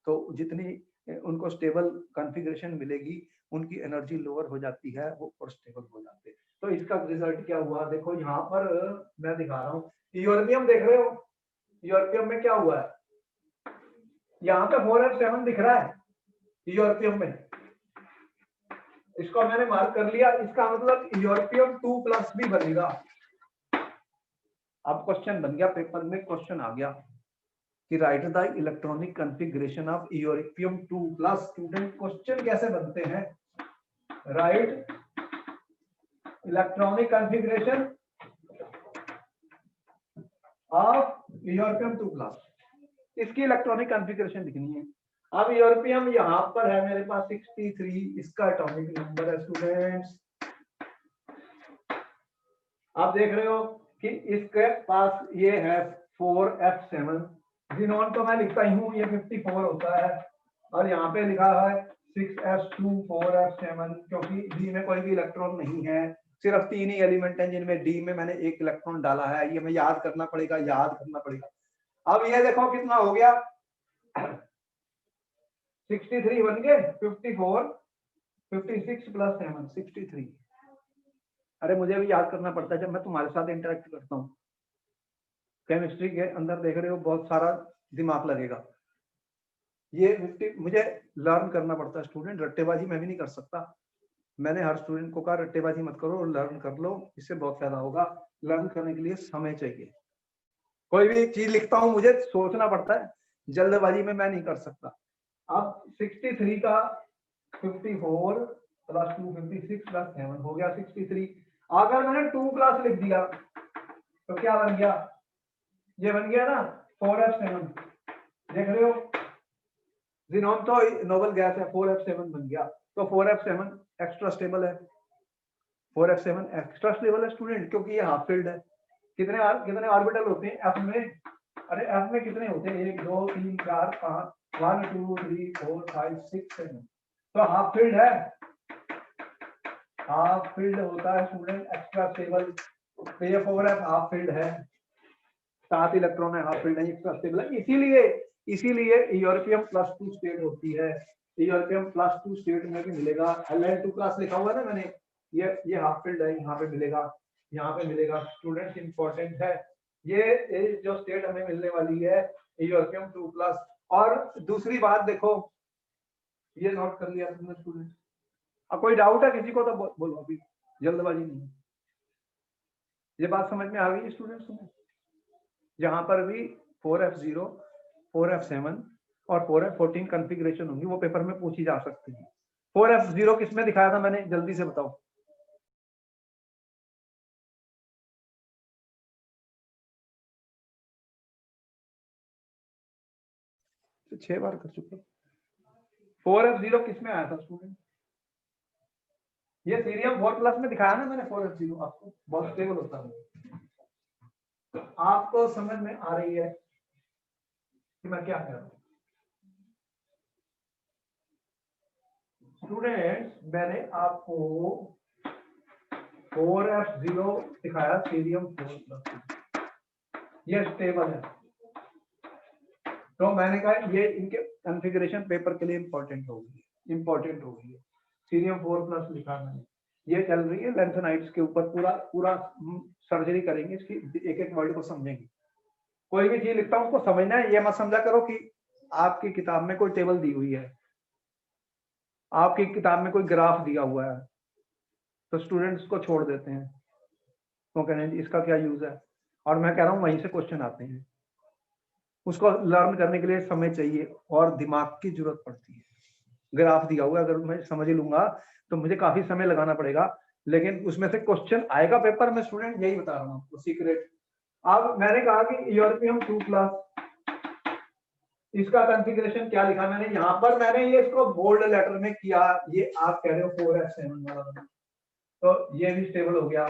तो जितनी उनको स्टेबल कॉन्फ़िगरेशन मिलेगी उनकी एनर्जी लोअर हो जाती है, वो और स्टेबल हो जाते हैं। तो इसका रिजल्ट क्या हुआ, देखो यहाँ पर मैं दिखा रहा हूँ, यूरोपियम देख रहे हो, यूरोपियम में क्या हुआ है, यहाँ पे 4f7 दिख रहा है यूरोपियम में, इसको मैंने मार्क कर लिया, इसका मतलब यूरोपियम 2+ भी बनेगा। अब क्वेश्चन बन गया, पेपर में क्वेश्चन आ गया कि right the electronic configuration of europium 2+। Student question कैसे बनते हैं, right electronic configuration of europium 2+, इसकी इलेक्ट्रॉनिक कॉन्फ़िगरेशन लिखनी है। अब यूरोपियम यहाँ पर है मेरे पास 63, इसका एटॉमिक नंबर है स्टूडेंट्स, आप देख रहे हो कि इसके पास ये है 4f7, जिनोन तो मैं लिखता ही हूँ, ये 54 होता है, और यहाँ पे लिखा है 6s2 4f7, क्योंकि डी में कोई भी इलेक्ट्रॉन नहीं है, सिर्फ 3 ही एलिमेंट हैं जिनमें डी में मैंने 1 इलेक्ट्रॉन डाला है, ये हमें याद करना पड़ेगा, याद करना पड़ेगा। अब ये देखो कितना हो गया, 63 बन गए, 54 56 + 7 63। अरे मुझे भी याद करना पड़ता है जब मैं तुम्हारे साथ इंटरेक्ट करता हूँ, केमिस्ट्री के अंदर देख रहे हो बहुत सारा दिमाग लगेगा, ये 50 मुझे लर्न करना पड़ता है स्टूडेंट, रट्टेबाजी मैं भी नहीं कर सकता। मैंने हर स्टूडेंट को कहा रट्टेबाजी मत करो, लर्न कर लो, इससे बहुत फायदा होगा। लर्न करने के लिए समय चाहिए, कोई भी चीज लिखता हूँ मुझे सोचना पड़ता है, जल्दबाजी में मैं नहीं कर सकता। अब 63 का 54 + 2 56 + 7 हो गया 63। अगर मैंने 2+ लिख दिया तो क्या बन गया, ये बन गया ना 4f7, देख रहे हो, जिनोन तो नोबल गैस है, 4f7 बन गया। तो 4f7 एक्स्ट्रा स्टेबल है, 4f7 एक्स्ट्रा स्टेबल है स्टूडेंट, क्योंकि ये हाफ फील्ड है। कितने ऑर्बिटल होते हैं f में, अरे f में कितने होते हैं, 1 2 3 4 5 1 2 3 4 5 6 7, तो हाफ फील्ड है, हाफ फील्ड होता है स्टूडेंट एक्स्ट्रा स्टेबल। तो ये 4f हाफ फील्ड है, 7 इलेक्ट्रॉन है, हाफ फील्ड है, एक्स्ट्रा स्टेबल है, इसीलिए यूरोपियम +2 स्टेट होती है। यूरोपियम +2 स्टेट में भी मिलेगा, Ln2+ लिखा हुआ है ना मैंने, ये हाफ फील्ड है, यहाँ पे मिलेगा, यहाँ पे मिलेगा स्टूडेंट्स, इंपॉर्टेंट है ये जो स्टेट हमें मिलने वाली है यूरोपियम 2+। और दूसरी बात देखो, ये नोट कर लिया तुमने स्टूडेंट, अब कोई डाउट है किसी को तो बोलो, अभी जल्दबाजी नहीं। ये बात समझ में आ गई स्टूडेंट्स में, जहां पर भी 4f0 4f7 और 4f14 कॉन्फ़िगरेशन होंगी, वो पेपर में पूछी जा सकती है। 4f0 किसमें दिखाया था मैंने, जल्दी से बताओ, तो 6 बार कर चुके। 4f0 किसमें आया था स्टूडेंट, ये सीरियम 4+ में दिखाया ना मैंने 4f0, आपको बहुत स्टेबल होता है। तो आपको समझ में आ रही है कि मैं क्या कह रहा हूं स्टूडेंट्स, मैंने आपको 4f0 दिखाया, सीरियम 4+, ये स्टेबल है, तो मैंने कहा ये इनके कॉन्फ़िगरेशन पेपर के लिए इंपॉर्टेंट होगी। सीरियम 4+ लिखा मैंने, ये चल रही है लेंथेनाइट्स के ऊपर, पूरा सर्जरी करेंगे इसकी, एक एक वर्ड को समझेंगे। कोई भी चीज लिखता हूं उसको समझना है, ये मत समझा करो कि आपकी किताब में कोई टेबल दी हुई है, आपकी किताब में कोई ग्राफ दिया हुआ है तो स्टूडेंट्स को छोड़ देते हैं, तो कहते हैं इसका क्या यूज है, और मैं कह रहा हूँ वहीं से क्वेश्चन आते हैं। उसको लर्न करने के लिए समय चाहिए और दिमाग की जरूरत पड़ती है। ग्राफ दिया हुआ है, अगर मैं समझ लूंगा तो मुझे काफी समय लगाना पड़ेगा, लेकिन उसमें से क्वेश्चन आएगा पेपर में स्टूडेंट, यही बता रहा हूँ आपको सीक्रेट। अब मैंने कहा कि यूरोपियम 2+, इसका कॉन्फ़िगरेशन क्या लिखा मैंने, यहाँ पर मैंने ये इसको बोल्ड लेटर में किया, ये आप कह रहे हो 4f7 वाला, तो ये भी स्टेबल हो गया,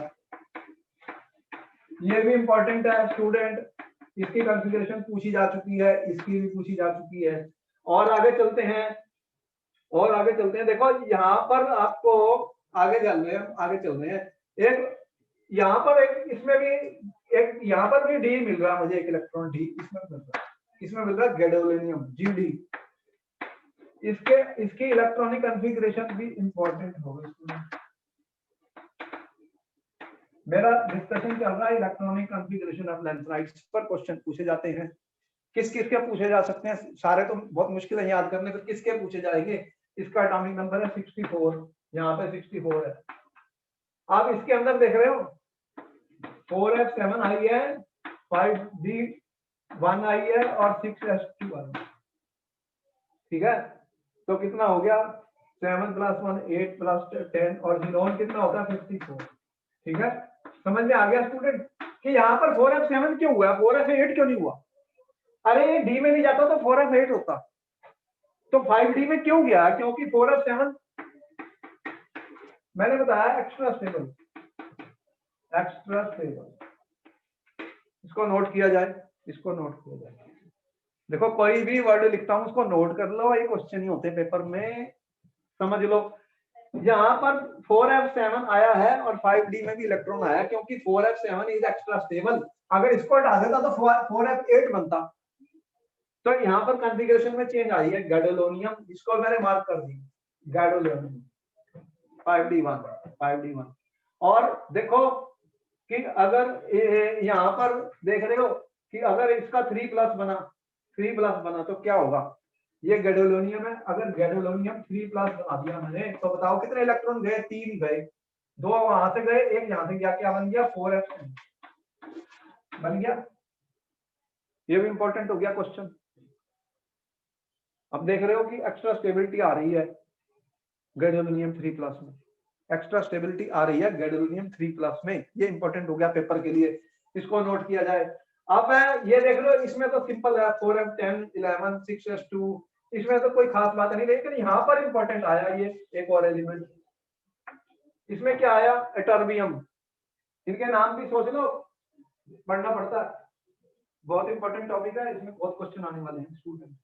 ये भी इंपॉर्टेंट है स्टूडेंट, इसकी कॉन्फ़िगरेशन पूछी जा चुकी है, इसकी भी पूछी जा चुकी है। और आगे चलते हैं, देखो यहाँ पर आपको आगे चल रहे हैं, एक यहाँ पर एक इसमें भी एक यहाँ पर भी डी मिल रहा है मुझे, एक इलेक्ट्रॉन डी इसमें मिल रहा है, गैडोलिनियम GD, इसकी इलेक्ट्रॉनिक कॉन्फ़िगरेशन भी इंपॉर्टेंट होगा स्टूडेंट। मेरा डिस्कशन चल रहा है इलेक्ट्रॉनिक कॉन्फ़िगरेशन ऑफ लेंथराइड्स पर क्वेश्चन पूछे जाते हैं। किस किस के पूछे जा सकते हैं, सारे तो बहुत मुश्किल है याद करने, पर किसके पूछे जाएंगे। इसका एटॉमिक नंबर है 64, यहाँ पे 64 है। आप इसके अंदर देख रहे हो 4f7 आई है, 5d1 आई है और 6s2 आई है। ठीक है, तो कितना हो गया 7 + 1 8 + 10 और जीनोन कितना होता है 54। ठीक है, समझ में आ गया स्टूडेंट कि यहाँ पर 4f7 क्यों हुआ, 4f8 क्यों नहीं हुआ। अरे डी में नहीं जाता तो 4f8 होता, तो 5d में क्यों गया, क्योंकि 4f7 मैंने बताया एक्स्ट्रा स्टेबल। इसको नोट किया जाए, इसको नोट किया जाए। देखो कोई भी वर्ड लिखता हूं उसको नोट कर लो, ये क्वेश्चन ही होते पेपर में, समझ लो। यहाँ पर 4f7 आया है और 5d में भी इलेक्ट्रॉन आया, क्योंकि 4f7 इज एक्स्ट्रा स्टेबल। अगर इसको हटा देता तो 4f8 बनता। तो यहाँ पर कॉन्फ़िगरेशन में चेंज आई है, गैडोलोनियम, जिसको मैंने मार्क कर दी, गैडोलोनियम 5d1। और देखो कि अगर यहाँ पर देख रहे हो कि अगर इसका 3+ बना तो क्या होगा, ये गैडोलोनियम है। अगर गैडोलोनियम 3+ बना दिया मैंने, तो बताओ कितने इलेक्ट्रॉन गए, 3 गए, 2 वहां से गए, 1 यहाँ से गया, क्या बन गया 4f बन गया। ये भी इंपॉर्टेंट हो गया क्वेश्चन। अब देख रहे हो कि एक्स्ट्रा स्टेबिलिटी आ रही है गैडोलोनियम 3+ में, एक्स्ट्रा स्टेबिलिटी आ रही है गैडोलोनियम 3+ में, ये इंपॉर्टेंट हो गया पेपर के लिए, इसको नोट किया जाए। अब ये देख लो, इसमें तो सिंपल है 4f10 11 6s2, इसमें तो कोई खास बात नहीं, लेकिन यहाँ पर इंपॉर्टेंट आया ये एक और एलिमेंट, इसमें क्या आया एटर्बियम। इनके नाम भी सोच लो, पढ़ना पड़ता है, बहुत इंपॉर्टेंट टॉपिक है, इसमें बहुत क्वेश्चन आने वाले हैं स्टूडेंट।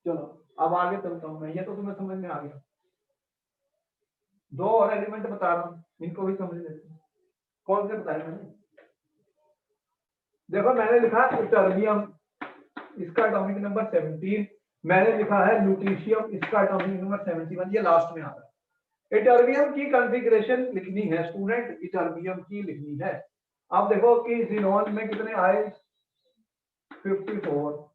चलो अब आगे चलता हूँ मैं, ये तो तुम्हें समझ में आ गया। 2 और एलिमेंट बता रहा हूँ, इनको भी समझ लेते हैं। कौन से बताए मैंने, देखो मैंने लिखा टर्बियम, इसका एटॉमिक नंबर 17, मैंने लिखा है ल्यूटीशियम, इसका एटॉमिक नंबर 71, ये लास्ट में आ रहा है। इटर्बियम की कॉन्फ़िगरेशन लिखनी है स्टूडेंट, इटर्बियम की लिखनी है। आप देखो कि जीनोन में कितने आए 54।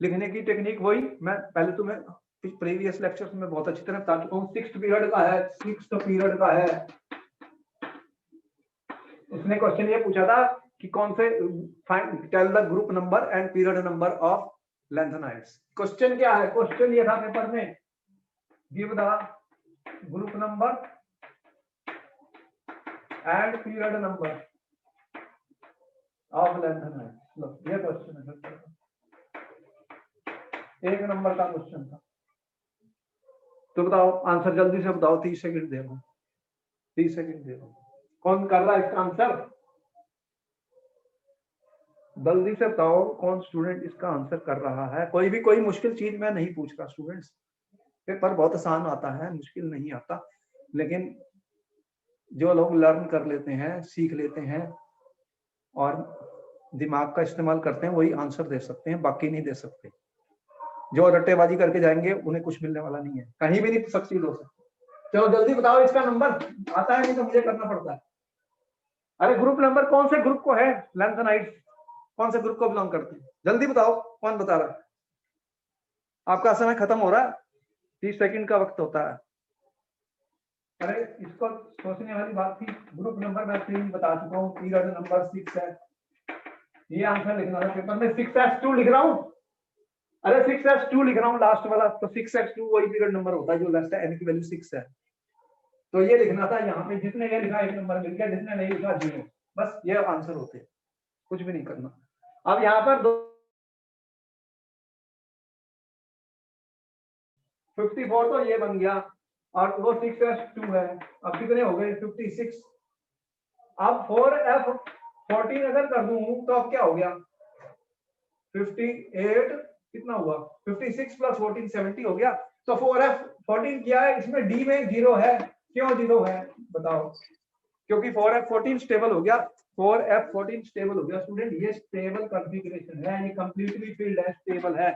लिखने की टेक्निक वही मैं पहले तुम्हें प्रीवियस लेक्चर्स में बहुत अच्छी तरह बता चुका हूँ। 6th पीरियड का है, 6th पीरियड का है। उसने क्वेश्चन ये पूछा था कि कौन से find tell the group number and period number of lanthanides. Question क्या है, क्वेश्चन ये था पेपर में, give the group number and period number of lanthanides. ये क्वेश्चन है, 1 नंबर का क्वेश्चन था। तो बताओ आंसर जल्दी से बताओ, 30 सेकंड दे रहा हूं, 30 सेकंड दे रहा हूं। कौन कर रहा है इसका आंसर, जल्दी से बताओ कौन स्टूडेंट इसका आंसर कर रहा है। कोई मुश्किल चीज मैं नहीं पूछ रहा स्टूडेंट्स, पेपर बहुत आसान आता है, मुश्किल नहीं आता। लेकिन जो लोग लर्न कर लेते हैं, सीख लेते हैं और दिमाग का इस्तेमाल करते हैं, वही आंसर दे सकते हैं, बाकी नहीं दे सकते। जो रट्टेबाजी करके जाएंगे उन्हें कुछ मिलने वाला नहीं है, कहीं भी नहीं सक्सीड हो सकते। चलो जल्दी बताओ इसका नंबर, आता है नहीं तो मुझे करना पड़ता है। अरे ग्रुप नंबर कौन से ग्रुप को है लैंथेनाइड्स, कौन से ग्रुप को बिलोंग करते हैं, जल्दी बताओ कौन बता रहा है। आपका समय खत्म हो रहा है, 30 सेकंड का वक्त होता है। अरे इसको सोचने वाली बात थी। ग्रुप नंबर मैं 3 बता चुका हूँ, पीरियड नंबर 6 है, ये आंसर लिखना है पेपर में। 6s2 लिख रहा हूँ, अरे 6s2 लिख रहा हूँ लास्ट वाला, तो 6s2 वही पीरियड नंबर होता है जो लास्ट है, n की वैल्यू 6 है। तो ये लिखना था यहाँ पे, जिसने ये लिखा 1 नंबर मिल गया, जिसने नहीं लिखा 0। बस ये आंसर होते हैं, कुछ भी नहीं करना। अब यहाँ पर 54 तो ये बन गया और वो 6s2 है। अब कितने हो गए 56। अब 4f14 अगर कर दूं तो अब क्या हो गया 58, कितना हुआ 56 + 14 70 हो गया। तो 4f14 किया है, इसमें डी में 0 है, क्यों 0 है बताओ, क्योंकि 4f14 स्टेबल हो गया, 4f14 स्टेबल हो गया स्टूडेंट। ये स्टेबल कॉन्फ़िगरेशन है, ये कंप्लीटली फील्ड है, स्टेबल है।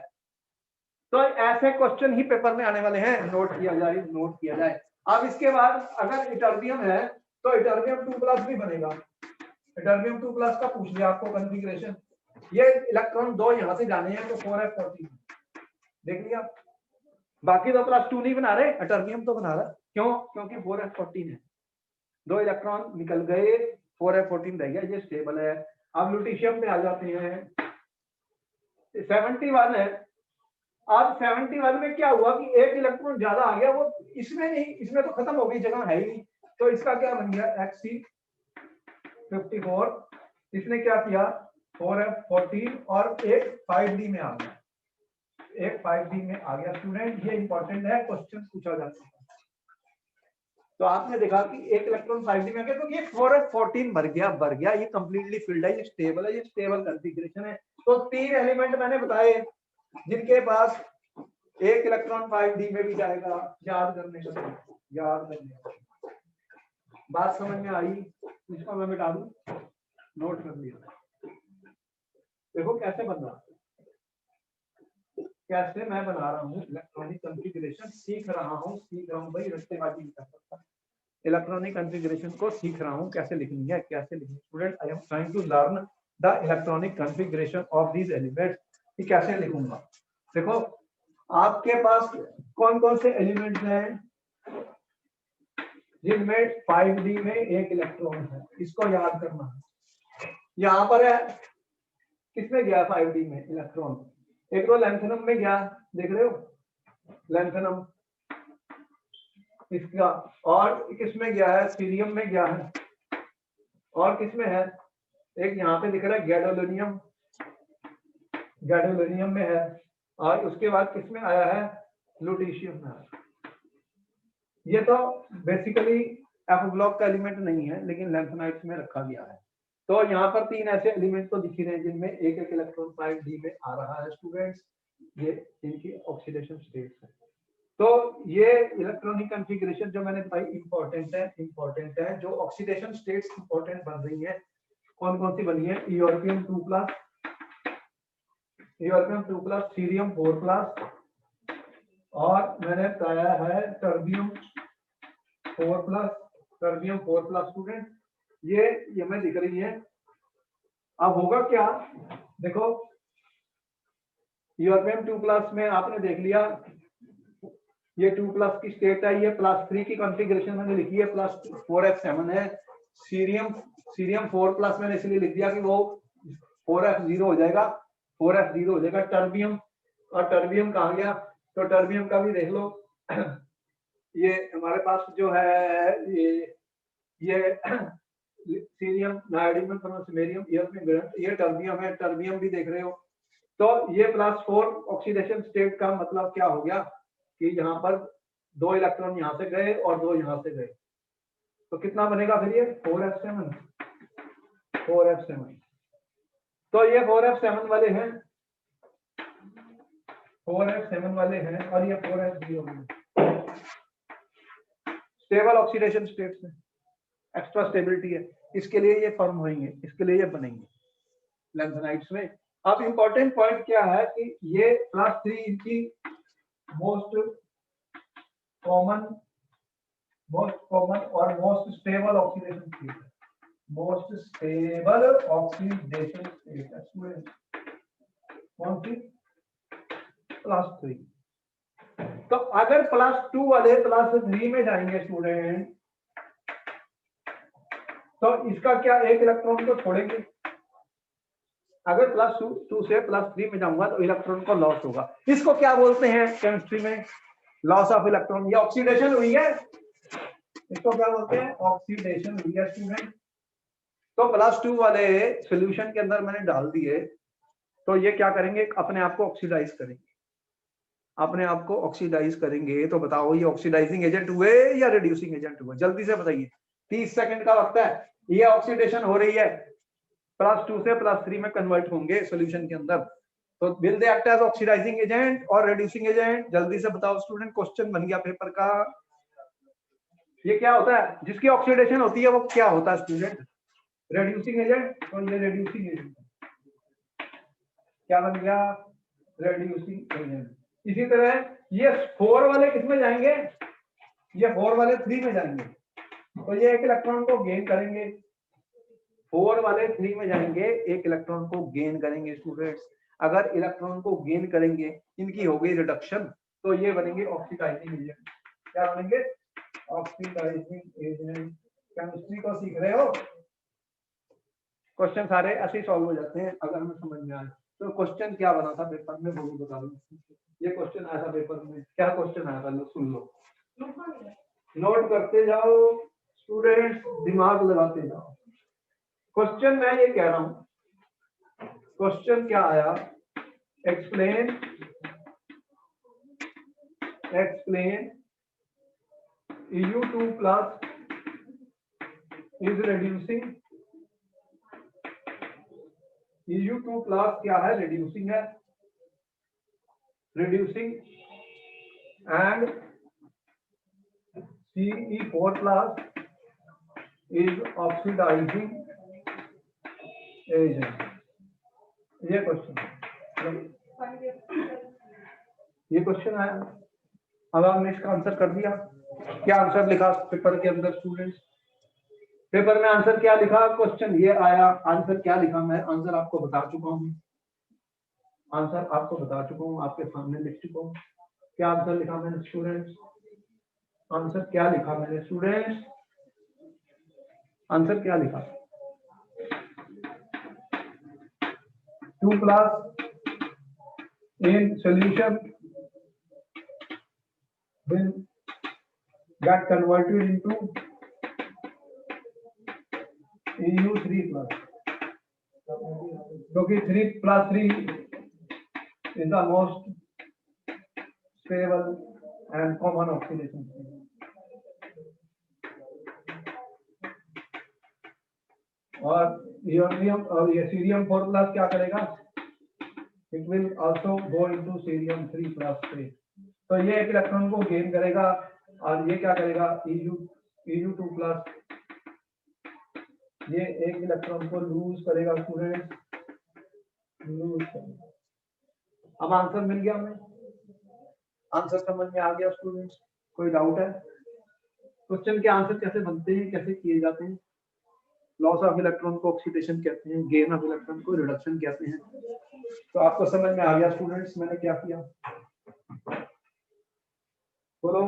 तो ऐसे क्वेश्चन ही पेपर में आने वाले हैं, नोट किया जाए, नोट किया जाए। अब इसके बाद अगर इटर्बियम है तो इटर्बियम 2+ भी बनेगा। इटर्बियम 2+ का पूछ लिया आपको कॉन्फ़िगरेशन, ये इलेक्ट्रॉन 2 यहां से जाने हैं तो 4f14 देख लिया। बाकी तो +2 नहीं बना रहे, इटर्बियम तो बना रहा। क्यों? क्योंकि 4f14 है, 2 इलेक्ट्रॉन निकल गए, 4f14 रह गया, ये स्टेबल है। अब लुटीशियम पे आ जाते हैं, 71 है। अब 71 में क्या हुआ कि एक इलेक्ट्रॉन ज्यादा आ गया, वो इसमें नहीं, इसमें तो खत्म हो गई, जगह है ही नहीं, तो इसका क्या बन गया Xc54। इसने क्या किया 4f14 और एक 5d में आ गया, एक 5d में आ गया। स्टूडेंट ये इंपॉर्टेंट है, क्वेश्चन पूछा जाता है। तो आपने देखा कि एक इलेक्ट्रॉन 5d में आ गया, तो ये 4f14 भर गया, ये कंप्लीटली फिल्ड है, ये स्टेबल है, ये स्टेबल कॉन्फ़िगरेशन है। तो 3 एलिमेंट मैंने बताए जिनके पास एक इलेक्ट्रॉन 5d में भी जाएगा। याद करने का, याद करने का, बात समझ में आई? इसको मैं मिटा दूं, नोट कर लिया। देखो कैसे बन रहा, कैसे मैं बना रहा हूँ इलेक्ट्रॉनिक कॉन्फ़िगरेशन, सीख रहा हूँ भाई, रट्टेबाजी नहीं कर सकता। इलेक्ट्रॉनिक कॉन्फ़िगरेशन को सीख रहा हूँ, कैसे लिखनी है, कैसे लिखनी है। Student I am trying to learn the electronic configuration of these elements, कि कैसे लिखूंगा। देखो आपके पास कौन कौन से एलिमेंट्स हैं जिनमें 5d में एक इलेक्ट्रॉन है, इसको याद करना है। यहाँ पर है, किसमें गया 5d में इलेक्ट्रॉन, एक तो लैंथेनम में गया, देख रहे हो लैंथेनम इसका, और किसमें गया है, सीरियम में गया है, और किसमें है, एक यहाँ पे दिख रहा है गैडोलिनियम, गैडोलिनियम में है, और उसके बाद किसमें आया है, लुटीशियम में आया। ये तो बेसिकली एफ ब्लॉक का एलिमेंट नहीं है, लेकिन लैंथेनाइट्स में रखा गया है। तो यहाँ पर 3 ऐसे एलिमेंट तो दिख रहे हैं जिनमें एक एक इलेक्ट्रॉन 5d में आ रहा है। स्टूडेंट्स ये इनकी ऑक्सीडेशन स्टेट्स है। तो ये इलेक्ट्रॉनिक कॉन्फ़िगरेशन जो मैंने बताई इंपॉर्टेंट है। जो ऑक्सीडेशन स्टेट्स इंपॉर्टेंट बन रही है, कौन कौन सी बनी है, यूरोपियम 2+, सीरियम 4+, और मैंने बताया है टर्बियम 4+, स्टूडेंट ये हमें दिख रही है। अब होगा क्या, देखो यूरोपियम 2+ में आपने देख लिया, ये 2+ की स्टेट है, ये +3 की कॉन्फ़िगरेशन मैंने लिखी है, +4f7 है। सीरियम 4+ मैंने इसलिए लिख दिया कि वो 4f0 हो जाएगा, 4f0 हो जाएगा। टर्बियम, और टर्बियम कहाँ गया, तो टर्बियम का भी देख लो, ये हमारे पास जो है ये सीरियम, नाइट्रोजन, समरियम, ये टर्बियम है, टर्बियम भी देख रहे हो। तो ये +4 ऑक्सीडेशन स्टेट का मतलब क्या हो गया कि यहाँ पर 2 इलेक्ट्रॉन यहाँ से गए और 2 यहाँ से गए, तो कितना बनेगा फिर ये 4f7। तो ये 4f7 वाले हैं, 4f7 वाले हैं, और ये 4f0 है। स्टेबल ऑक्सीडेशन स्टेट्स है, एक्स्ट्रा स्टेबिलिटी है, इसके लिए ये फॉर्म होंगे, इसके लिए ये बनेंगे लैंथेनाइट्स में। अब इंपॉर्टेंट पॉइंट क्या है कि ये +3 इनकी मोस्ट कॉमन और मोस्ट स्टेबल ऑक्सीडेशन स्टेट है, मोस्ट स्टेबल ऑक्सीडेशन स्टेट है स्टूडेंट, कौन सी, +3। तो अगर +2 वाले +3 में जाएंगे स्टूडेंट, तो इसका क्या, एक इलेक्ट्रॉन को छोड़ेंगे। अगर +2 से +3 में जाऊंगा तो इलेक्ट्रॉन को लॉस होगा। इसको क्या बोलते हैं केमिस्ट्री में, लॉस ऑफ इलेक्ट्रॉन। ये ऑक्सीडेशन हुई है, इसको क्या बोलते हैं, ऑक्सीडेशन हुई है स्टूडेंट। तो +2 वाले सॉल्यूशन के अंदर मैंने डाल दिए, तो ये क्या करेंगे, अपने आप को ऑक्सीडाइज करेंगे, अपने आप को ऑक्सीडाइज करेंगे। तो बताओ ये ऑक्सीडाइजिंग एजेंट हुए या रिड्यूसिंग एजेंट हुए, जल्दी से बताइए, 30 सेकंड का वक्त है। ये ऑक्सीडेशन हो रही है, +2 से +3 में कन्वर्ट होंगे सॉल्यूशन के अंदर, तो will they act as oxidizing agent और रिड्यूसिंग एजेंट, जल्दी से बताओ स्टूडेंट, क्वेश्चन बन गया पेपर का। ये क्या होता है, जिसकी ऑक्सीडेशन होती है वो क्या होता है स्टूडेंट, रिड्यूसिंग एजेंट। तो ये रिड्यूसिंग एजेंट क्या बन गया, रिड्यूसिंग एजेंट। इसी तरह ये 4 वाले किस में जाएंगे, ये 4 वाले 3 में जाएंगे, तो ये एक इलेक्ट्रॉन को गेन करेंगे, 4 वाले 3 में जाएंगे, एक इलेक्ट्रॉन को गेन करेंगे स्टूडेंट्स। अगर इलेक्ट्रॉन को गेन करेंगे, इनकी हो गई रिडक्शन, तो ये बनेंगे ऑक्सीडाइजिंग एजेंट। क्या बनेंगे? Oxidising agent. केमिस्ट्री को सीख रहे हो, क्वेश्चन सारे ऐसे ही सॉल्व हो जाते हैं अगर हमें समझ में आए। तो क्वेश्चन क्या बना था पेपर में वो भी बता दूं। ये क्वेश्चन आया था पेपर में, क्या क्वेश्चन आया था लो सुन लो, नोट करते जाओ स्टूडेंट्स, दिमाग लगाते जाओ। क्वेश्चन मैं ये कह रहा हूं, क्वेश्चन क्या आया, explain EU2 plus is reducing, EU2 plus क्या है, reducing है, reducing and CE4 plus is oxidizing agent। ये क्वेश्चन, ये क्वेश्चन आया। अब आपने इसका आंसर कर दिया। क्या आंसर लिखा पेपर के अंदर स्टूडेंट्स, पेपर में आंसर क्या लिखा, क्वेश्चन ये आया, आंसर क्या लिखा, मैं आंसर आपको बता चुका हूँ, आंसर आपको बता चुका हूँ, आपके सामने लिख चुका हूँ। क्या आंसर लिखा मैंने स्टूडेंट्स, आंसर क्या लिखा मैंने स्टूडेंट्स, आंसर क्या लिखा, 2 plus in solution will get converted into EU3 plus, क्योंकि 3 plus 3 is the most stable and common oxidation state। और यूरेनियम और ये सीरियम 4 प्लस क्या करेगा, it will also go into cerium 3 plus state. तो ये एक इलेक्ट्रॉन को गेन करेगा और ये क्या करेगा, EU2 प्लस, ये एक इलेक्ट्रॉन को लूज करेगा स्टूडेंट, लूज करेगा। अब आंसर मिल गया हमें, आंसर समझ में आ गया स्टूडेंट्स, कोई डाउट है? क्वेश्चन के आंसर कैसे बनते हैं, कैसे किए जाते हैं? लॉस ऑफ इलेक्ट्रॉन को ऑक्सीडेशन कहते हैं, गेन ऑफ इलेक्ट्रॉन को रिडक्शन कहते हैं। तो आपको समझ में आ गया स्टूडेंट्स मैंने क्या किया, बोलो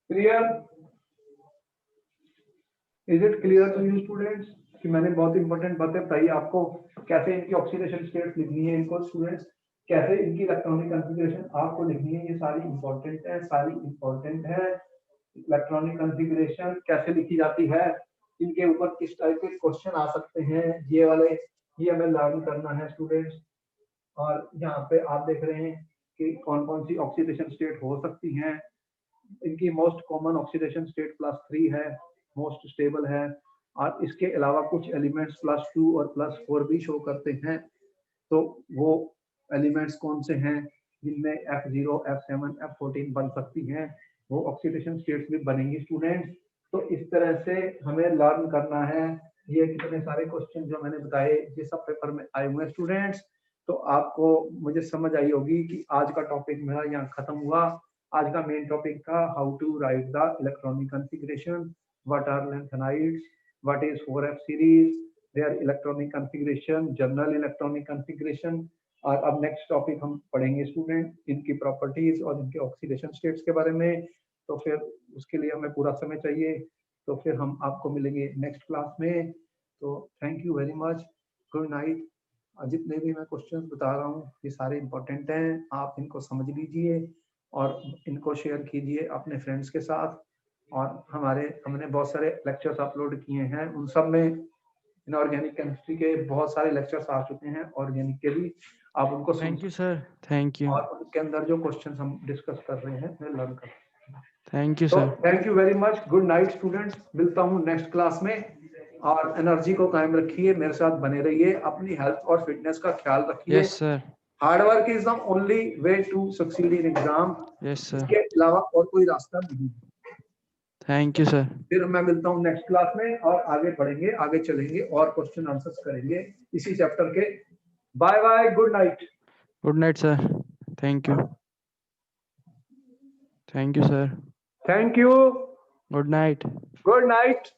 clear, is it clear to you students कि मैंने बहुत इंपॉर्टेंट बातें बताई आपको, कैसे इनकी ऑक्सीडेशन स्टेट लिखनी है इनको स्टूडेंट्स, कैसे इनकी इलेक्ट्रॉनिक कॉन्फ़िगरेशन आपको लिखनी है, ये सारी इंपॉर्टेंट है, सारी इंपॉर्टेंट है। इलेक्ट्रॉनिक कॉन्फ़िगरेशन कैसे लिखी जाती है, इनके ऊपर किस टाइप के क्वेश्चन आ सकते हैं, ये वाले ये हमें लर्न करना है स्टूडेंट्स। और यहाँ पे आप देख रहे हैं कि कौन कौन सी ऑक्सीडेशन स्टेट हो सकती हैं। इनकी मोस्ट कॉमन ऑक्सीडेशन स्टेट +3 है, मोस्ट स्टेबल है, और इसके अलावा कुछ एलिमेंट्स +2 और +4 भी शो करते हैं। तो वो एलिमेंट्स कौन से हैं जिनमें F0, F7, F14 बन सकती हैं, वो ऑक्सीडेशन स्टेट्स भी बनेंगी स्टूडेंट्स। तो इस तरह से हमें लर्न करना है। ये कितने सारे क्वेश्चन जो मैंने बताए ये सब पेपर में आए हुए हैं स्टूडेंट्स। तो आपको मुझे समझ आई होगी कि आज का टॉपिक मेरा यहाँ खत्म हुआ। आज का मेन टॉपिक था how to write the electronic configuration, what are lanthanides, what is 4f series, their electronic configuration, general electronic configuration. और अब नेक्स्ट टॉपिक हम पढ़ेंगे स्टूडेंट इनकी प्रॉपर्टीज और इनके ऑक्सीडेशन स्टेट्स के बारे में। तो फिर उसके लिए हमें पूरा समय चाहिए, तो फिर हम आपको मिलेंगे नेक्स्ट क्लास में। तो thank you very much, good night. जितने भी मैं क्वेश्चंस बता रहा हूँ ये सारे इंपॉर्टेंट हैं, आप इनको समझ लीजिए और इनको शेयर कीजिए अपने फ्रेंड्स के साथ। और हमने बहुत सारे लेक्चर्स अपलोड किए हैं, उन सब में इनऑर्गेनिक केमिस्ट्री के बहुत सारे लेक्चर्स आ चुके हैं, ऑर्गेनिक के भी, आप उनको thank you sir, thank you. और उनके अंदर जो क्वेश्चंस हम डिस्कस कर रहे हैं मैं लर्न कर। थैंक यू तो sir. Thank you very much, good night students, मिलता हूँ नेक्स्ट क्लास में। और एनर्जी को कायम रखिए, मेरे साथ बने रहिए, अपनी हेल्थ और फिटनेस का ख्याल रखिए। Yes sir. Hard work is the only way to succeed in exam. Yes sir. इसके अलावा और कोई रास्ता नहीं। Thank you sir. फिर मैं मिलता हूँ नेक्स्ट क्लास में और आगे बढ़ेंगे, आगे चलेंगे और क्वेश्चन आंसर्स करेंगे इसी चैप्टर के। Bye bye, good night. Good night sir. Thank you. Thank you, sir. Thank you. Good night. Good night.